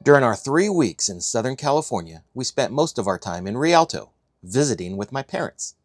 During our 3 weeks in Southern California, we spent most of our time in Rialto, visiting with my parents.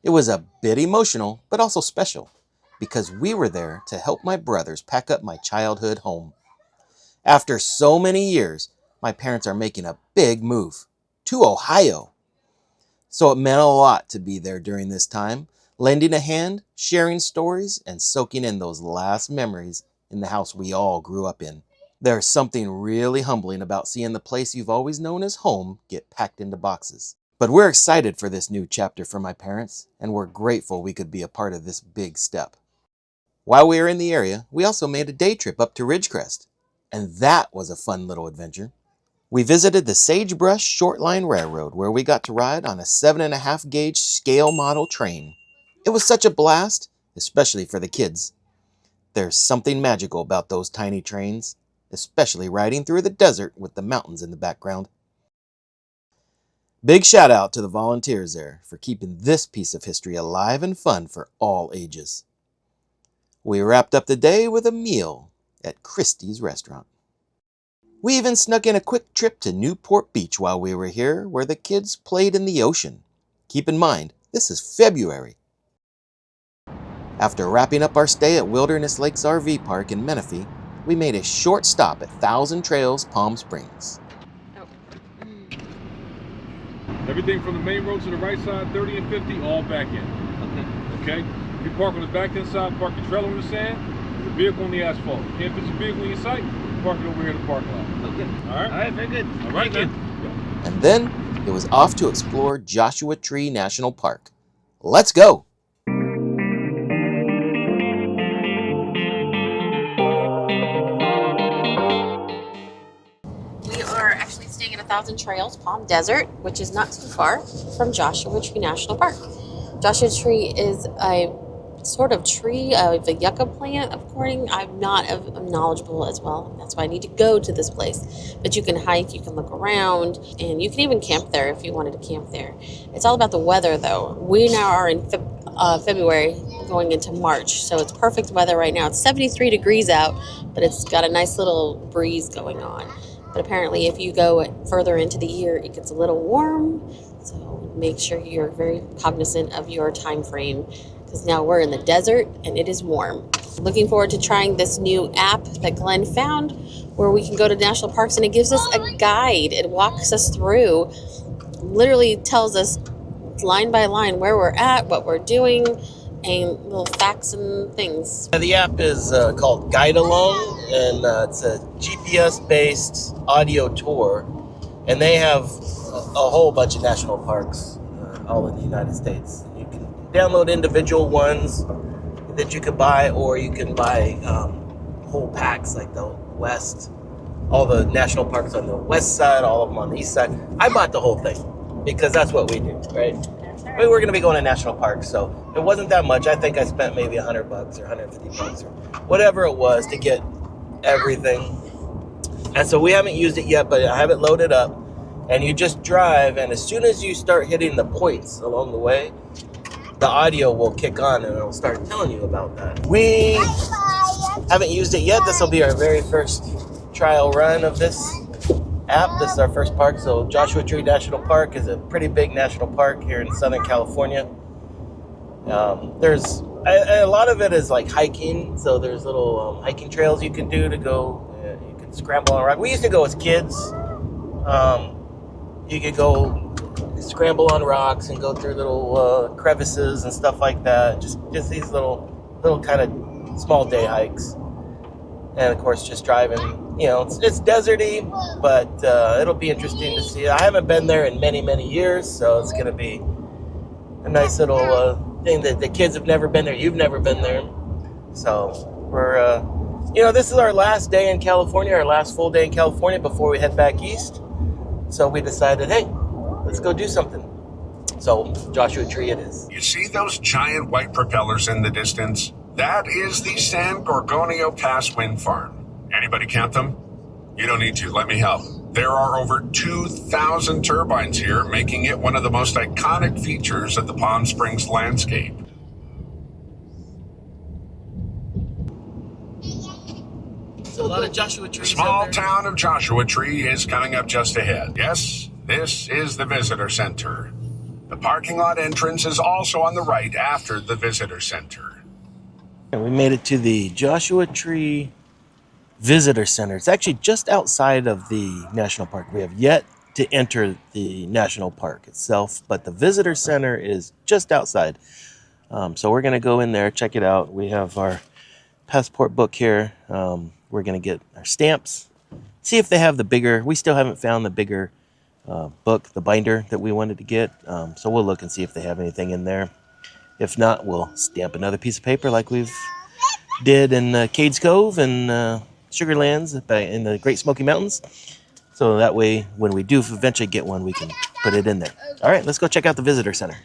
It was a bit emotional, but also special, because we were there to help my brothers pack up my childhood home. After so many years, my parents are making a big move to Ohio. So it meant a lot to be there during this time, lending a hand, sharing stories, and soaking in those last memories in the house we all grew up in. There's something really humbling about seeing the place you've always known as home get packed into boxes. But we're excited for this new chapter for my parents, and we're grateful we could be a part of this big step. While we were in the area, we also made a day trip up to Ridgecrest, and that was a fun little adventure. We visited the Sagebrush Short Line Railroad, where we got to ride on a 7.5 gauge scale model train. It was such a blast, especially for the kids. There's something magical about those tiny trains, especially riding through the desert with the mountains in the background. Big shout out to the volunteers there for keeping this piece of history alive and fun for all ages. We wrapped up the day with a meal at Christie's restaurant. We even snuck in a quick trip to Newport Beach while we were here, where the kids played in the ocean. Keep in mind, this is February. After wrapping up our stay at Wilderness Lakes RV Park in Menifee, we made a short stop at Thousand Trails, Palm Springs. Everything from the main road to the right side, 30 and 50, all back in. Okay? If you park on the back inside, park your trailer on the sand, the vehicle on the asphalt. Can't fit your vehicle in your sight, park it over here in the parking lot. Okay. All right? All right, very good. All right, Thank man. And then it was off to explore Joshua Tree National Park. Let's go! We are actually staying at Thousand Trails, Palm Desert, which is not too far from Joshua Tree National Park. Joshua Tree is a sort of tree of a yucca plant, according. I'm not knowledgeable as well. That's why I need to go to this place. But you can hike, you can look around, and you can even camp there if you wanted to camp there. It's all about the weather, though. We now are in February, going into March, so it's perfect weather right now. It's 73 degrees out, but it's got a nice little breeze going on. But apparently, if you go further into the year, it gets a little warm. So make sure you're very cognizant of your time frame, because now we're in the desert and it is warm. Looking forward to trying this new app that Glenn found, where we can go to national parks and it gives us a guide. It walks us through, literally tells us line by line where we're at, what we're doing, and little facts and things. The app is called GuideAlong, and it's a GPS-based audio tour, and they have a whole bunch of national parks all in the United States. You can download individual ones that you can buy, or you can buy whole packs, like the West, all the national parks on the west side, all of them on the east side. I bought the whole thing because that's what we do, right? We were going to be going to national parks, so it wasn't that much. I think I spent maybe $100 or $150 or whatever it was to get everything. And so we haven't used it yet, but I have it loaded up. And you just drive, and as soon as you start hitting the points along the way, the audio will kick on and it'll start telling you about that. We haven't used it yet. This will be our very first trial run of this app. This is our first park. So Joshua Tree National Park is a pretty big national park here in Southern California. There's a lot of it is like hiking. So there's little hiking trails you can do to go. You can scramble on a rock. We used to go as kids. You could go scramble on rocks and go through little crevices and stuff like that. Just these little kind of small day hikes. And of course, just driving. You know, it's deserty, but it'll be interesting to see. I haven't been there in many, many years, so it's going to be a nice little thing that the kids have never been there. You've never been there. So we're, this is our last day in California, our last full day in California before we head back east. So we decided, hey, let's go do something. So Joshua Tree it is. You see those giant white propellers in the distance? That is the San Gorgonio Pass Wind Farm. Anybody count them? You don't need to. Let me help. There are over 2,000 turbines here, making it one of the most iconic features of the Palm Springs landscape. So lot of Joshua The trees small out there. town of Joshua Tree is coming up just ahead. Yes, this is the visitor center. The parking lot entrance is also on the right after the visitor center. And we made it to the Joshua Tree Visitor Center. It's actually just outside of the national park. We have yet to enter the national park itself, but the visitor center is just outside. So we're going to go in there, check it out. We have our passport book here. We're going to get our stamps, see if they have the bigger, we still haven't found the bigger book, the binder that we wanted to get. So we'll look and see if they have anything in there. If not, we'll stamp another piece of paper like we've did in Cades Cove and Sugarlands in the Great Smoky Mountains. So that way, when we do eventually get one, we can put it in there. All right, let's go check out the visitor center.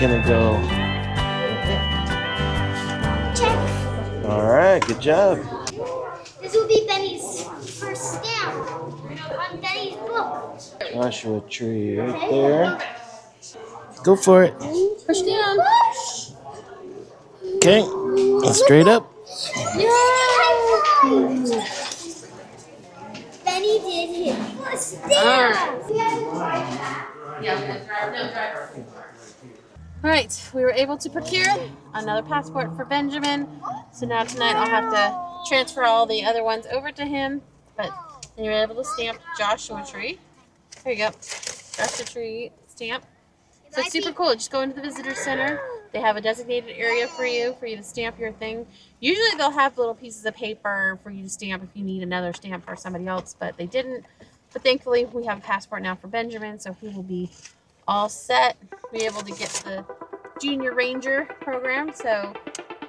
Gonna go. Check. All right, good job. This will be Benny's first stamp on Benny's book. Joshua Tree right there. Go for it. Push down. Okay, straight up. Benny did his first stamp. All right, we were able to procure another passport for Benjamin. So now tonight I'll have to transfer all the other ones over to him. But you were able to stamp Joshua Tree. There you go. Joshua Tree stamp. So it's super cool. Just go into the visitor center. They have a designated area for you to stamp your thing. Usually they'll have little pieces of paper for you to stamp if you need another stamp for somebody else, but they didn't. But thankfully we have a passport now for Benjamin, so he will be all set. Be able to get the Junior Ranger program, so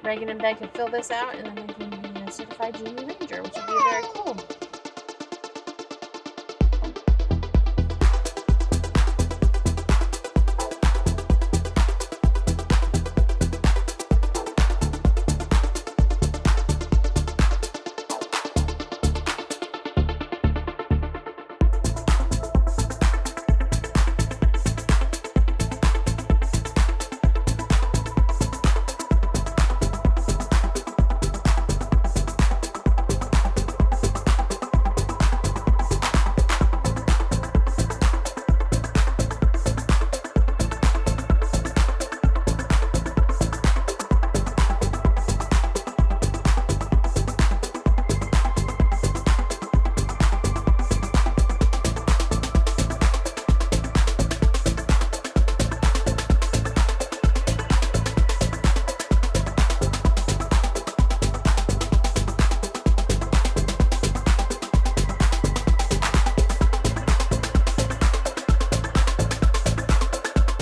Reagan and Ben can fill this out, and then they can be a certified Junior Ranger, which would be very cool.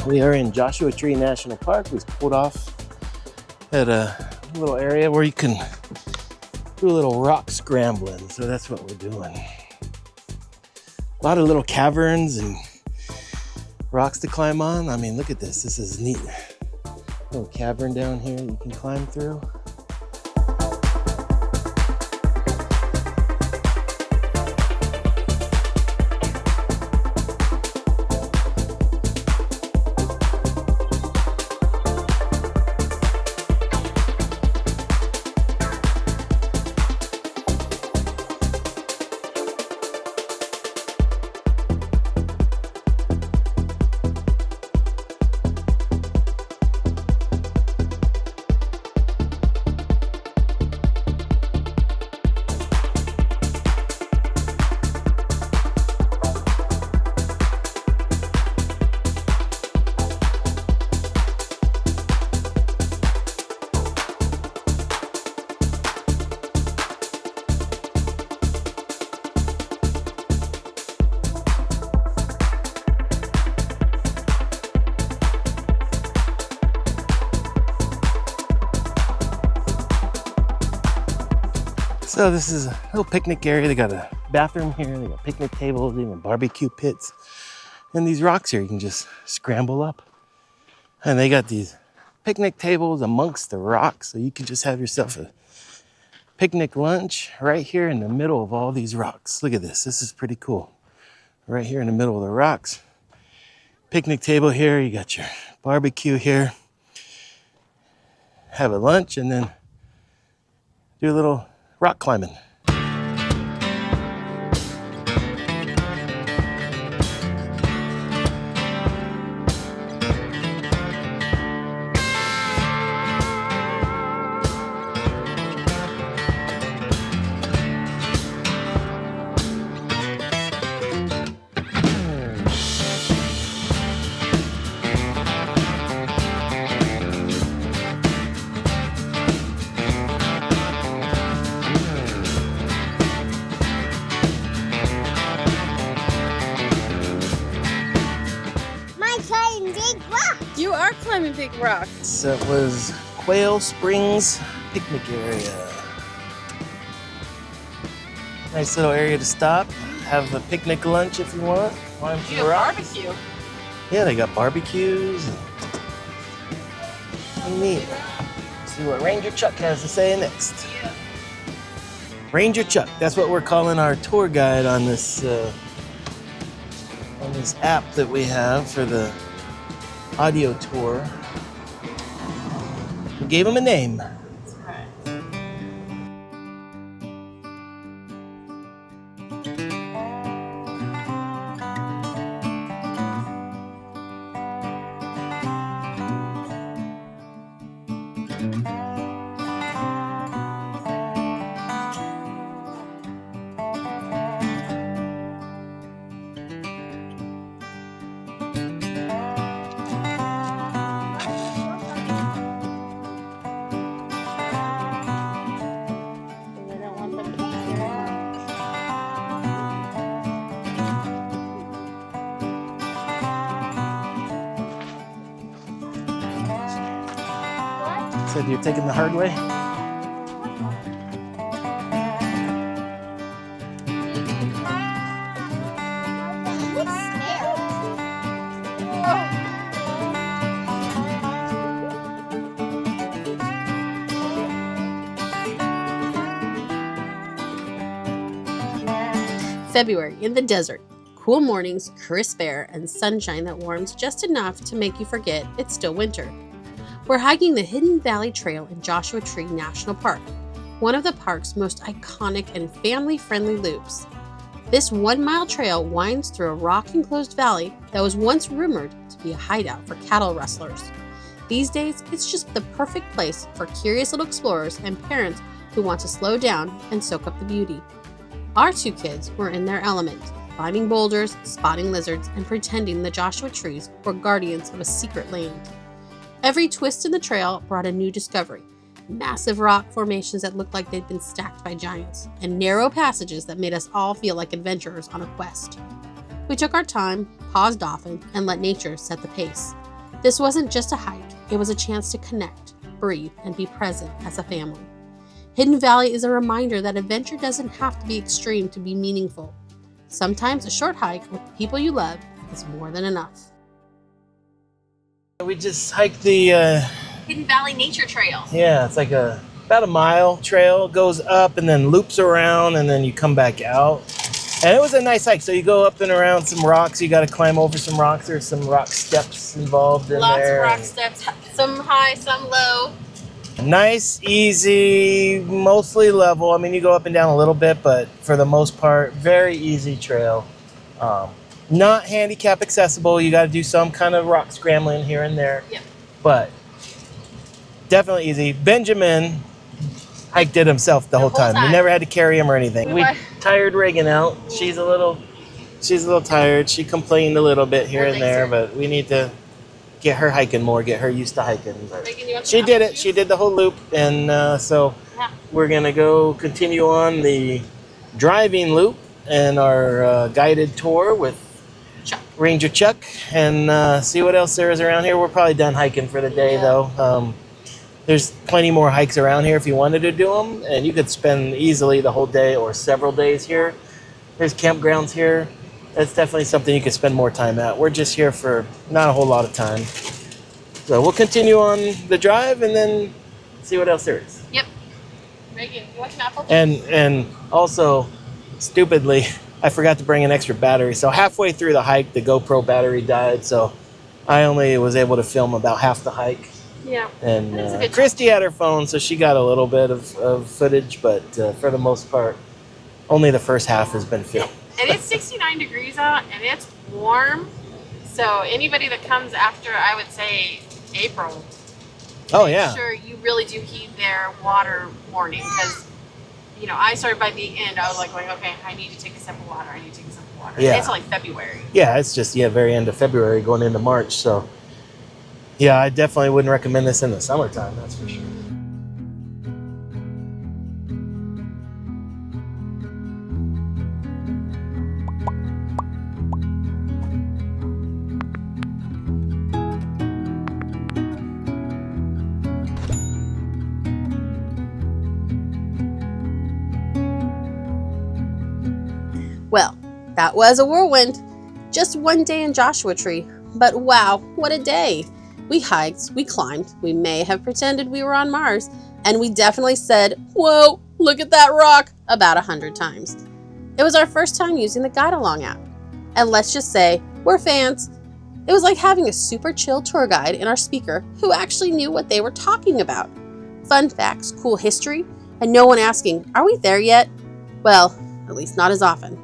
We are in Joshua Tree National Park. We pulled off at a little area where you can do a little rock scrambling. So that's what we're doing. A lot of little caverns and rocks to climb on. I mean, look at this. This is neat. Little cavern down here you can climb through. So this is a little picnic area. They got a bathroom here. They got picnic tables, even barbecue pits. And these rocks here, you can just scramble up. And they got these picnic tables amongst the rocks, so you can just have yourself a picnic lunch right here in the middle of all these rocks. Look at this. This is pretty cool. Right here in the middle of the rocks. Picnic table here. You got your barbecue here. Have a lunch and then do a little rock climbing. You are climbing big rocks. So it was Quail Springs picnic area. Nice little area to stop. Have a picnic lunch if you want. Climb some You have rocks. barbecue. Yeah, they got barbecues. Neat. See what Ranger Chuck has to say next. Yeah. Ranger Chuck, that's what we're calling our tour guide on this app that we have for the audio tour. We gave him a name. Said you're taking the hard way? February in the desert. Cool mornings, crisp air, and sunshine that warms just enough to make you forget it's still winter. We're hiking the Hidden Valley Trail in Joshua Tree National Park, one of the park's most iconic and family-friendly loops. This 1-mile trail winds through a rock-enclosed valley that was once rumored to be a hideout for cattle rustlers. These days, it's just the perfect place for curious little explorers and parents who want to slow down and soak up the beauty. Our 2 kids were in their element, climbing boulders, spotting lizards, and pretending the Joshua trees were guardians of a secret land. Every twist in the trail brought a new discovery. Massive rock formations that looked like they'd been stacked by giants, and narrow passages that made us all feel like adventurers on a quest. We took our time, paused often, and let nature set the pace. This wasn't just a hike, it was a chance to connect, breathe, and be present as a family. Hidden Valley is a reminder that adventure doesn't have to be extreme to be meaningful. Sometimes a short hike with the people you love is more than enough. We just hiked the Hidden Valley Nature Trail. yeah, it's like about a mile trail. It goes up and then loops around and then you come back out. And it was a nice hike. So you go up and around some rocks. You got to climb over some rocks. There's some rock steps involved in Lots there. of rock steps, some high, some low. Nice, easy, mostly level. I mean, you go up and down a little bit, but for the most part, very easy trail. Not handicap accessible. You got to do some kind of rock scrambling here and there. Yep. But definitely easy. Benjamin hiked it himself the whole time. We never had to carry him or anything. We tired Reagan out. She's a little tired. She complained a little bit here and there, but we need to get her hiking more, get her used to hiking. But she did it. She did the whole loop, and so we're gonna go continue on the driving loop and our guided tour with Ranger Chuck, and see what else there is around here. We're probably done hiking for the day, though. There's plenty more hikes around here if you wanted to do them, and you could spend easily the whole day or several days here. There's campgrounds here that's definitely something you could spend more time at. We're just here for not a whole lot of time. So we'll continue on the drive and then see what else there is. Yep. Megan, you want an apple? And also, stupidly, I forgot to bring an extra battery. So halfway through the hike, the GoPro battery died. So I only was able to film about half the hike. Yeah. And Christy had her phone, so she got a little bit of footage. But for the most part, only the first half has been filmed. And it's 69 degrees out, and it's warm. So anybody that comes after, I would say, April, Oh, make yeah. sure you really do heed their water warning, because I started by the end. I was like going, okay, I need to take a sip of water. I need to take a sip of water. Yeah. And it's like February. Yeah, it's just, very end of February going into March. So, yeah, I definitely wouldn't recommend this in the summertime, that's for sure. Well, that was a whirlwind. Just one day in Joshua Tree. But wow, what a day. We hiked, we climbed, we may have pretended we were on Mars, and we definitely said, whoa, look at that rock, about 100 times. It was our first time using the GuideAlong app. And let's just say, we're fans. It was like having a super chill tour guide in our speaker who actually knew what they were talking about. Fun facts, cool history, and no one asking, are we there yet? Well, at least not as often.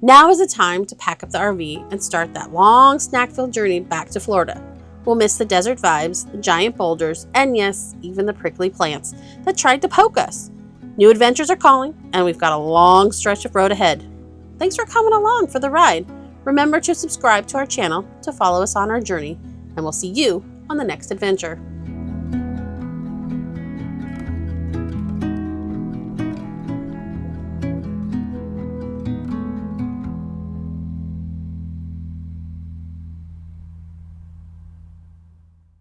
Now is the time to pack up the RV and start that long snack-filled journey back to Florida. We'll miss the desert vibes, the giant boulders, and yes, even the prickly plants that tried to poke us. New adventures are calling, and we've got a long stretch of road ahead. Thanks for coming along for the ride. Remember to subscribe to our channel to follow us on our journey, and we'll see you on the next adventure.